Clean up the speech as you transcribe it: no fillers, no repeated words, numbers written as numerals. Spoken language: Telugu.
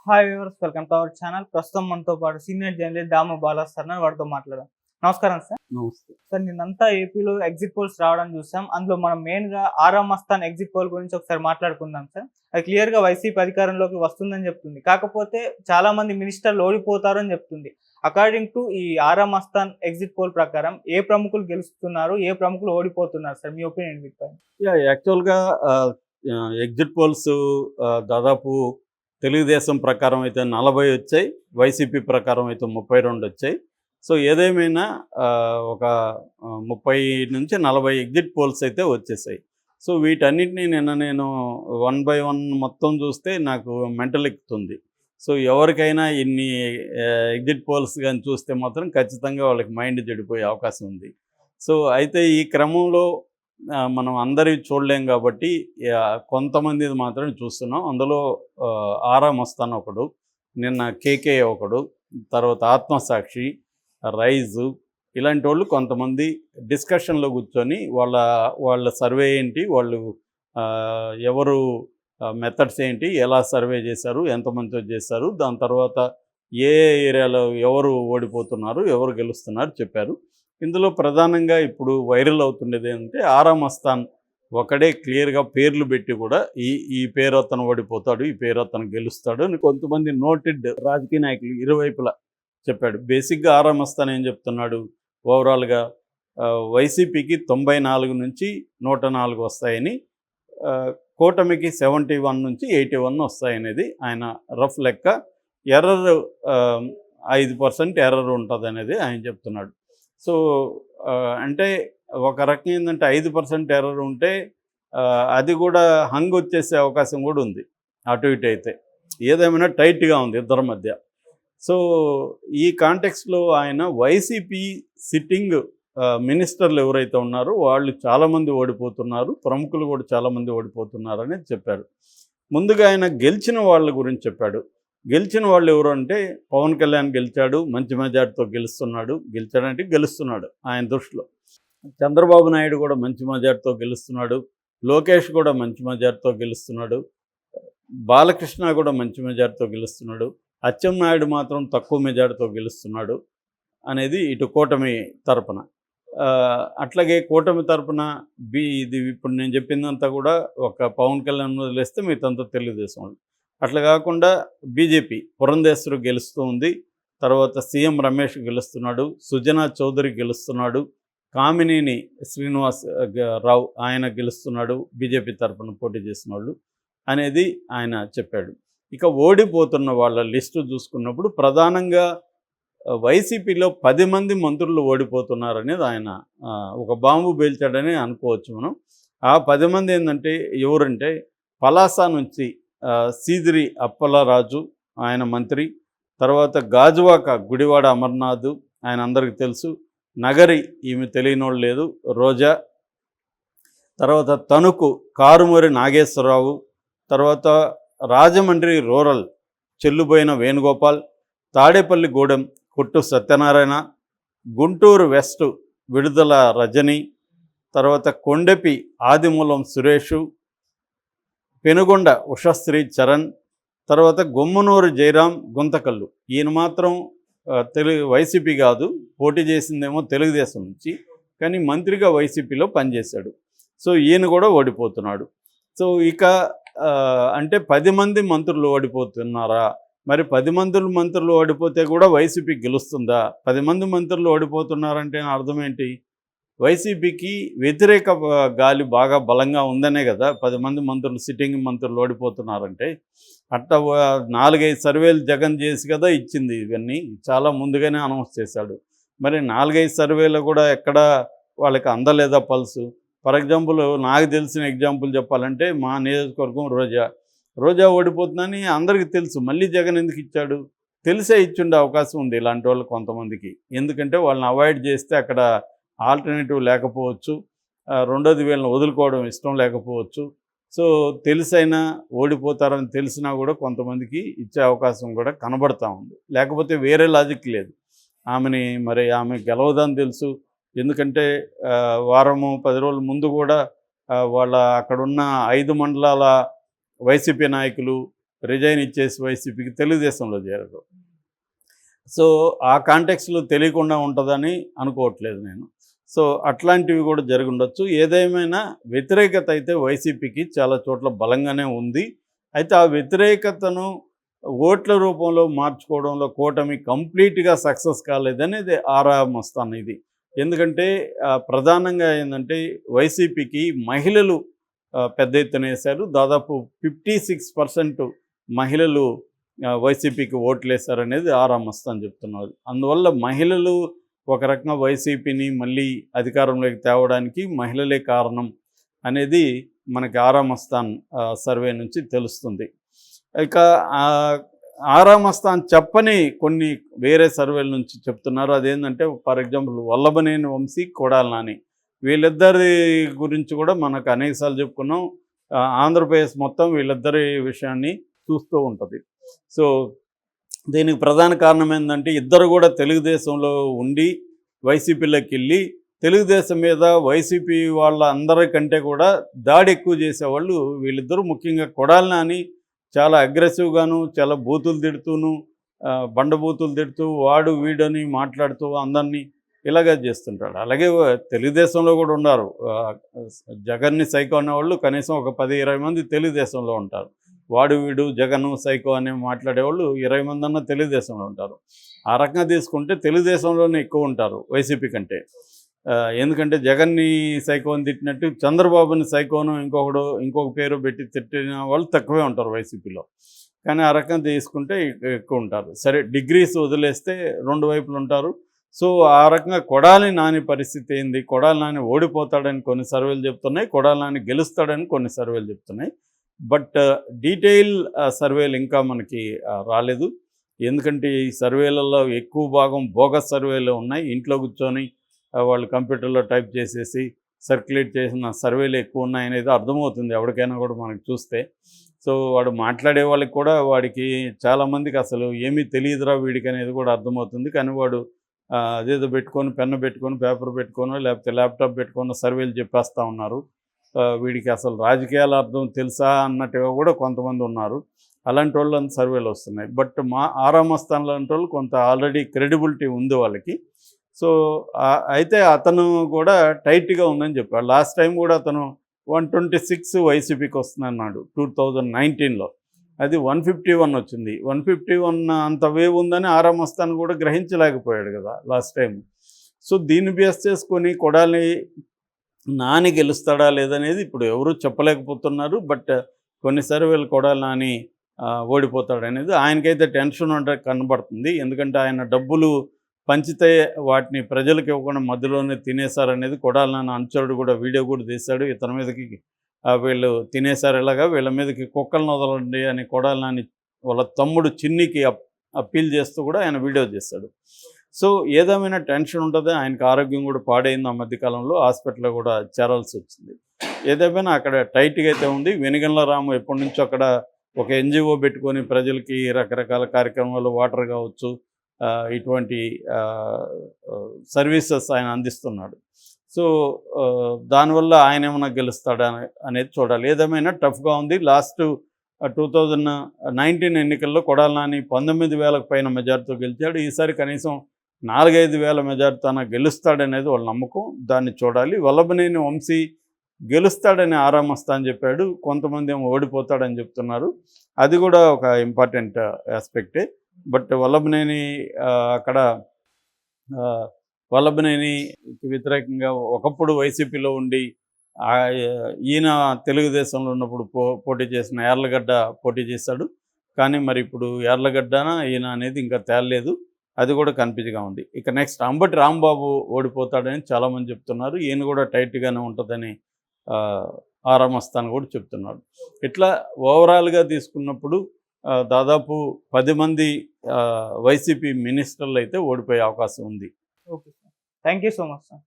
Hi viewers, welcome to our channel. ప్రస్తుతం మనతో పాటు సీనియర్ జర్నలిస్ట్ దాము బాలా సార్ వాడితో మాట్లాడదాం. నమస్కారం సార్. నమస్తే. సార్, నిన్నంతా ఏపీలో ఎగ్జిట్ పోల్స్ రావడం చూసాం. అందులో మనం మెయిన్గా ఆరా మస్తాన్ ఎగ్జిట్ పోల్ గురించి ఒకసారి మాట్లాడుకుందాం సార్. అది క్లియర్గా వైసీపీ అధికారంలోకి వస్తుందని చెప్తుంది. కాకపోతే చాలా మంది మినిస్టర్లు ఓడిపోతారు అని చెప్తుంది. అకార్డింగ్ టు ఈ ఆరా మస్తాన్ ఎగ్జిట్ పోల్ ప్రకారం ఏ ప్రముఖులు గెలుస్తున్నారు, ఏ ప్రముఖులు ఓడిపోతున్నారు సార్? మీ ఒపీనియన్ మీకు. యాక్చువల్గా ఎగ్జిట్ పోల్స్ దాదాపు తెలుగుదేశం ప్రకారం అయితే 40 వచ్చాయి, వైసీపీ ప్రకారం అయితే 32 వచ్చాయి. సో ఏదేమైనా ఒక 30 నుంచి 40 ఎగ్జిట్ పోల్స్ అయితే వచ్చేసాయి. సో వీటన్నిటిని నేను 1 బై 1 మొత్తం చూస్తే నాకు మెంటల్ ఎక్కుతుంది. సో ఎవరికైనా ఇన్ని ఎగ్జిట్ పోల్స్ కానీ చూస్తే మాత్రం ఖచ్చితంగా వాళ్ళకి మైండ్ చెడిపోయే అవకాశం ఉంది. సో అయితే ఈ క్రమంలో మనం అందరివి చూడలేం కాబట్టి కొంతమందిది మాత్రమే చూస్తున్నాం. అందులో ఆరా మస్తాన్ ఒకడు, నిన్న కేకే ఒకడు, తర్వాత ఆత్మసాక్షి, రైజు, ఇలాంటి వాళ్ళు కొంతమంది డిస్కషన్లో కూర్చొని వాళ్ళ సర్వే ఏంటి, వాళ్ళు ఎవరు మెథడ్స్ ఏంటి, ఎలా సర్వే చేశారు, ఎంతమందితో చేశారు, దాని తర్వాత ఏ ఏరియాలో ఎవరు ఓడిపోతున్నారు, ఎవరు గెలుస్తున్నారు చెప్పారు. ఇందులో ప్రధానంగా ఇప్పుడు వైరల్ అవుతుండేది ఏంటంటే ఆరా మస్తాన్ ఒకడే క్లియర్గా పేర్లు పెట్టి కూడా ఈ పేరు అతను ఓడిపోతాడు, ఈ పేరు అతను గెలుస్తాడు అని కొంతమంది నోటెడ్ రాజకీయ నాయకులు ఇరువైపులా చెప్పాడు. బేసిక్గా ఆరా మస్తాన్ ఏం చెప్తున్నాడు, ఓవరాల్గా వైసీపీకి 94 నుంచి 104 వస్తాయని, కూటమికి 71 నుంచి 81 వస్తాయనేది ఆయన రఫ్ లెక్క. ఎర్రర్ 5% ఎర్రర్ ఉంటుంది అనేది ఆయన చెప్తున్నాడు. సో అంటే ఒక రకం ఏంటంటే 5% ఎర్రర్ ఉంటే అది కూడా హంగ్ వచ్చేసే అవకాశం కూడా ఉంది అటు ఇటు అయితే. ఏదేమైనా టైట్గా ఉంది ఇద్దరి మధ్య. సో ఈ కాంటెక్స్లో ఆయన వైసీపీ సిట్టింగ్ మినిస్టర్లు ఎవరైతే ఉన్నారో వాళ్ళు చాలామంది ఓడిపోతున్నారు, ప్రముఖులు కూడా చాలామంది ఓడిపోతున్నారు అనేది చెప్పారు. ముందుగా ఆయన గెలిచిన వాళ్ళ గురించి చెప్పాడు. గెలిచిన వాళ్ళు ఎవరు అంటే పవన్ కళ్యాణ్ గెలిచాడు, మంచి మెజార్టీతో గెలిచాడంటే గెలుస్తున్నాడు ఆయన దృష్టిలో. చంద్రబాబు నాయుడు కూడా మంచి మెజార్టీతో గెలుస్తున్నాడు, లోకేష్ కూడా మంచి మెజార్టీతో గెలుస్తున్నాడు, బాలకృష్ణ కూడా మంచి మెజార్టీతో గెలుస్తున్నాడు, అచ్చెన్నాయుడు మాత్రం తక్కువ మెజార్టీతో గెలుస్తున్నాడు అనేది ఇటు కూటమి తరపున. అట్లాగే కూటమి తరపున ఇది ఇప్పుడు నేను చెప్పిందంతా కూడా ఒక పవన్ కళ్యాణ్ వదిలేస్తే మిగతాంతా తెలుగుదేశం వాళ్ళు. అట్లా కాకుండా బీజేపీ పురంధేశ్వరి గెలుస్తూ ఉంది, తర్వాత సీఎం రమేష్ గెలుస్తున్నాడు, సుజనా చౌదరి గెలుస్తున్నాడు, కామినేని శ్రీనివాస్ రావు ఆయన గెలుస్తున్నాడు, బీజేపీ తరఫున పోటీ చేసిన వాళ్ళు అనేది ఆయన చెప్పాడు. ఇక ఓడిపోతున్న వాళ్ళ లిస్టు చూసుకున్నప్పుడు ప్రధానంగా వైసీపీలో 10 మంది మంత్రులు ఓడిపోతున్నారనేది ఆయన ఒక బాంబు పేల్చాడని అనుకోవచ్చు మనం. ఆ 10 మంది ఏంటంటే ఎవరంటే పలాస నుంచి సీదిరి అప్పలరాజు ఆయన మంత్రి, తర్వాత గాజువాక గుడివాడ అమర్నాథ్ ఆయన అందరికీ తెలుసు, నగరి ఈమె తెలియనోళ్ళు లేదు రోజా, తర్వాత తణుకు కారుమూరి నాగేశ్వరరావు, తర్వాత రాజమండ్రి రూరల్ చెల్లుబోయిన వేణుగోపాల్, తాడేపల్లిగూడెం కొట్టు సత్యనారాయణ, గుంటూరు వెస్ట్ విడుదల రజని, తర్వాత కొండెపి ఆదిమూలం సురేషు, పెనుగొండ ఉషశ్రీ చరణ్, తర్వాత గుమ్మనూరు జయరాం గుంతకల్లు. ఈయన మాత్రం వైసీపీ కాదు, పోటీ చేసిందేమో తెలుగుదేశం నుంచి, కానీ మంత్రిగా వైసీపీలో పనిచేశాడు. సో ఈయన కూడా ఓడిపోతున్నాడు. సో ఇక అంటే 10 మంది మంత్రులు ఓడిపోతున్నారా? మరి 10 మంత్రులు ఓడిపోతే కూడా వైసీపీ గెలుస్తుందా? 10 మంది మంత్రులు ఓడిపోతున్నారంటే అర్థం ఏంటి? వైసీపీకి వ్యతిరేక గాలి బాగా బలంగా ఉందనే కదా 10 మంది మంత్రులు సిట్టింగ్ మంత్రులు ఓడిపోతున్నారంటే. అట్లా 4-5 సర్వేలు జగన్ చేసి కదా ఇచ్చింది. ఇవన్నీ చాలా ముందుగానే అనౌన్స్ చేశాడు. మరి 4-5 సర్వేలు కూడా ఎక్కడ వాళ్ళకి అందలేదా పల్సు? ఫర్ ఎగ్జాంపుల్ నాకు తెలిసిన ఎగ్జాంపుల్ చెప్పాలంటే మా నియోజకవర్గం రోజా ఓడిపోతుందని అందరికీ తెలుసు. మళ్ళీ జగన్ ఎందుకు ఇచ్చాడు? తెలిసే ఇచ్చుండే అవకాశం ఉంది ఇలాంటి వాళ్ళు కొంతమందికి. ఎందుకంటే వాళ్ళని అవాయిడ్ చేస్తే అక్కడ ఆల్టర్నేటివ్ లేకపోవచ్చు, రెండోది వీళ్ళని వదులుకోవడం ఇష్టం లేకపోవచ్చు. సో తెలిసైనా ఓడిపోతారని తెలిసినా కూడా కొంతమందికి ఇచ్చే అవకాశం కూడా కనబడతా ఉంది. లేకపోతే వేరే లాజిక్ లేదు. ఆమె గెలవదని తెలుసు. ఎందుకంటే వారము 10 రోజుల ముందు కూడా వాళ్ళ అక్కడున్న 5 మండలాల వైసీపీ నాయకులు రిజైన్ ఇచ్చేసి వైసీపీకి తెలుగుదేశంలో చేరారు. సో ఆ కాంటెక్స్లో తెలియకుండా ఉంటుందని అనుకోవట్లేదు నేను. సో అట్లాంటివి కూడా జరిగి ఉండొచ్చు. ఏదేమైనా వ్యతిరేకత అయితే వైసీపీకి చాలా చోట్ల బలంగానే ఉంది. అయితే ఆ వ్యతిరేకతను ఓట్ల రూపంలో మార్చుకోవడంలో కూటమి కంప్లీట్గా సక్సెస్ కాలేదనేది ఆరా మస్తాన్ ఇది. ఎందుకంటే ప్రధానంగా ఏంటంటే వైసీపీకి మహిళలు పెద్ద ఎత్తున వేశారు. దాదాపు 56% మహిళలు వైసీపీకి ఓట్లు వేశారనేది ఆరా మస్తాన్ చెప్తున్నారు. అందువల్ల మహిళలు ఒక రకంగా వైసీపీని మళ్ళీ అధికారంలోకి తేవడానికి మహిళలే కారణం అనేది మనకి ఆరా మస్తాన్ సర్వే నుంచి తెలుస్తుంది. ఇక ఆరా మస్తాన్ చెప్పని కొన్ని వేరే సర్వేల నుంచి చెప్తున్నారు. అదేంటంటే ఫర్ ఎగ్జాంపుల్ వల్లభనేని వంశీ, కొడాలి నాని వీళ్ళిద్దరి గురించి కూడా మనకు అనేకసార్లు చెప్పుకున్నాం. ఆంధ్రప్రదేశ్ మొత్తం వీళ్ళిద్దరి విషయాన్ని చూస్తూ ఉంటుంది. సో దీనికి ప్రధాన కారణం ఏంటంటే ఇద్దరు కూడా తెలుగుదేశంలో ఉండి వైసీపీలోకి వెళ్ళి తెలుగుదేశం మీద వైసీపీ వాళ్ళ అందరికంటే కూడా దాడి ఎక్కువ చేసేవాళ్ళు వీళ్ళిద్దరూ. ముఖ్యంగా కొడాలి నాని చాలా అగ్రెసివ్గాను, చాలా బూతులు తిడుతూను, బండబూతులు తిడుతూ వాడు వీడని మాట్లాడుతూ అందరినీ ఇలాగే చేస్తుంటాడు. అలాగే తెలుగుదేశంలో కూడా ఉన్నారు. జగన్ని సైకో అనేవాళ్ళు కనీసం ఒక 10-20 మంది తెలుగుదేశంలో ఉంటారు. వాడు వీడు జగను సైకో అని మాట్లాడేవాళ్ళు 20 మంది అన్న తెలుగుదేశంలో ఉంటారు. ఆ రకంగా తీసుకుంటే తెలుగుదేశంలోనే ఎక్కువ ఉంటారు వైసీపీ కంటే. ఎందుకంటే జగన్ని సైకో అని తిట్టినట్టు చంద్రబాబుని సైకోను ఇంకొక పేరు పెట్టి తిట్టిన వాళ్ళు తక్కువే ఉంటారు వైసీపీలో. కానీ ఆ రకంగా తీసుకుంటే ఎక్కువ ఉంటారు. సరే డిగ్రీస్ వదిలేస్తే రెండు వైపులు ఉంటారు. సో ఆ రకంగా కొడాలి నాని పరిస్థితి ఏంది? కొడాలి నాని ఓడిపోతాడని కొన్ని సర్వేలు చెప్తున్నాయి, కొడాలి నాని గెలుస్తాడని కొన్ని సర్వేలు చెప్తున్నాయి. బట్ డీటెయిల్ సర్వేలు ఇంకా మనకి రాలేదు. ఎందుకంటే ఈ సర్వేలలో ఎక్కువ భాగం బోగస్ సర్వేలు ఉన్నాయి. ఇంట్లో కూర్చొని వాళ్ళు కంప్యూటర్లో టైప్ చేసేసి సర్క్యులేట్ చేసిన సర్వేలు ఎక్కువ ఉన్నాయనేది అర్థమవుతుంది ఎవరికైనా కూడా మనకి చూస్తే. సో వాడు మాట్లాడే వాళ్ళకి కూడా వాడికి చాలామందికి అసలు ఏమీ తెలియదురా వీడికి అనేది కూడా అర్థమవుతుంది. కానీ వాడు అదేదో పెట్టుకొని పెన్ను పెట్టుకొని పేపర్ పెట్టుకొని లేకపోతే ల్యాప్టాప్ పెట్టుకొని సర్వేలు చెప్పేస్తూ ఉన్నారు. వీడికి అసలు రాజకీయాల అర్థం తెలుసా అన్నట్టుగా కూడా కొంతమంది ఉన్నారు. అలాంటి వాళ్ళు అంత సర్వేలు వస్తున్నాయి. బట్ ఆరా మస్తాన్ లాంటి వాళ్ళు కొంత ఆల్రెడీ క్రెడిబిలిటీ ఉంది వాళ్ళకి. సో అయితే అతను కూడా టైట్గా ఉందని చెప్పాడు. లాస్ట్ టైం కూడా అతను 126 వైసీపీకి వస్తుందన్నాడు 2019లో. అది 151 వచ్చింది. 151 అంత వేవ్ ఉందని ఆరా మస్తాన్ కూడా గ్రహించలేకపోయాడు కదా లాస్ట్ టైం. సో దీన్ని బేస్ చేసుకొని కొడాలి నాని గెలుస్తాడా లేదనేది ఇప్పుడు ఎవరు చెప్పలేకపోతున్నారు. బట్ కొన్ని సర్వేలు కొడాలి నాని ఓడిపోతాడనేది ఆయనకైతే టెన్షన్ ఉంటే కనబడుతుంది. ఎందుకంటే ఆయన డబ్బులు పంచితే వాటిని ప్రజలకు ఇవ్వకుండా మధ్యలోనే తినేశారనేది కొడాలి నాని అనుచరుడు కూడా వీడియో కూడా తీశాడు. ఇతని మీదకి వీళ్ళు తినేశారు ఇలాగా, వీళ్ళ మీదకి కుక్కలను వదలండి అని కొడాలి నాని వాళ్ళ తమ్ముడు చిన్నికి అప్పీల్ చేస్తూ కూడా ఆయన వీడియో చేశాడు. సో ఏదేమైనా టెన్షన్ ఉంటుంది. ఆయనకు ఆరోగ్యం కూడా పాడైంది. ఆ మధ్యకాలంలో హాస్పిటల్లో కూడా చేరాల్సి వచ్చింది. ఏదేమైనా అక్కడ టైట్గా అయితే ఉంది. వెనిగండ్ల రాము ఎప్పటి నుంచో అక్కడ ఒక ఎన్జిఓ పెట్టుకొని ప్రజలకి రకరకాల కార్యక్రమాలు వాటర్ కావచ్చు ఇటువంటి సర్వీసెస్ ఆయన అందిస్తున్నాడు. సో దానివల్ల ఆయన ఏమైనా గెలుస్తాడా అనేది చూడాలి. ఏదేమైనా టఫ్గా ఉంది. లాస్ట్ 2019 ఎన్నికల్లో కొడాలి నాని 19,000కు పైన మెజార్టీతో గెలిచాడు. ఈసారి కనీసం 4-5 వేల మెజార్టీతో గెలుస్తాడనేది వాళ్ళ నమ్మకం. దాన్ని చూడాలి. వల్లభనేని వంశీ గెలుస్తాడని ఆరా మస్తాన్ చెప్పాడు. కొంతమంది ఏమో ఓడిపోతాడని చెప్తున్నారు. అది కూడా ఒక ఇంపార్టెంట్ ఆస్పెక్టే. బట్ వల్లభనేని అక్కడ వల్లభనేనికి వ్యతిరేకంగా ఒకప్పుడు వైసీపీలో ఉండి ఈయన తెలుగుదేశంలో ఉన్నప్పుడు పోటీ చేసిన యార్లగడ్డ పోటీ చేశాడు. కానీ మరి ఇప్పుడు యార్లగడ్డనా ఈయన అనేది ఇంకా తేలలేదు. అది కూడా కన్ఫ్యూజ్గా ఉంది. ఇక నెక్స్ట్ అంబటి రాంబాబు ఓడిపోతాడని చాలామంది చెప్తున్నారు. ఈయన కూడా టైట్గానే ఉంటుందని ఆరా మస్తాన్ కూడా చెప్తున్నాడు. ఇట్లా ఓవరాల్గా తీసుకున్నప్పుడు దాదాపు 10 మంది వైసీపీ మినిస్టర్లు అయితే ఓడిపోయే అవకాశం ఉంది. Okay sir, thank you so much sir.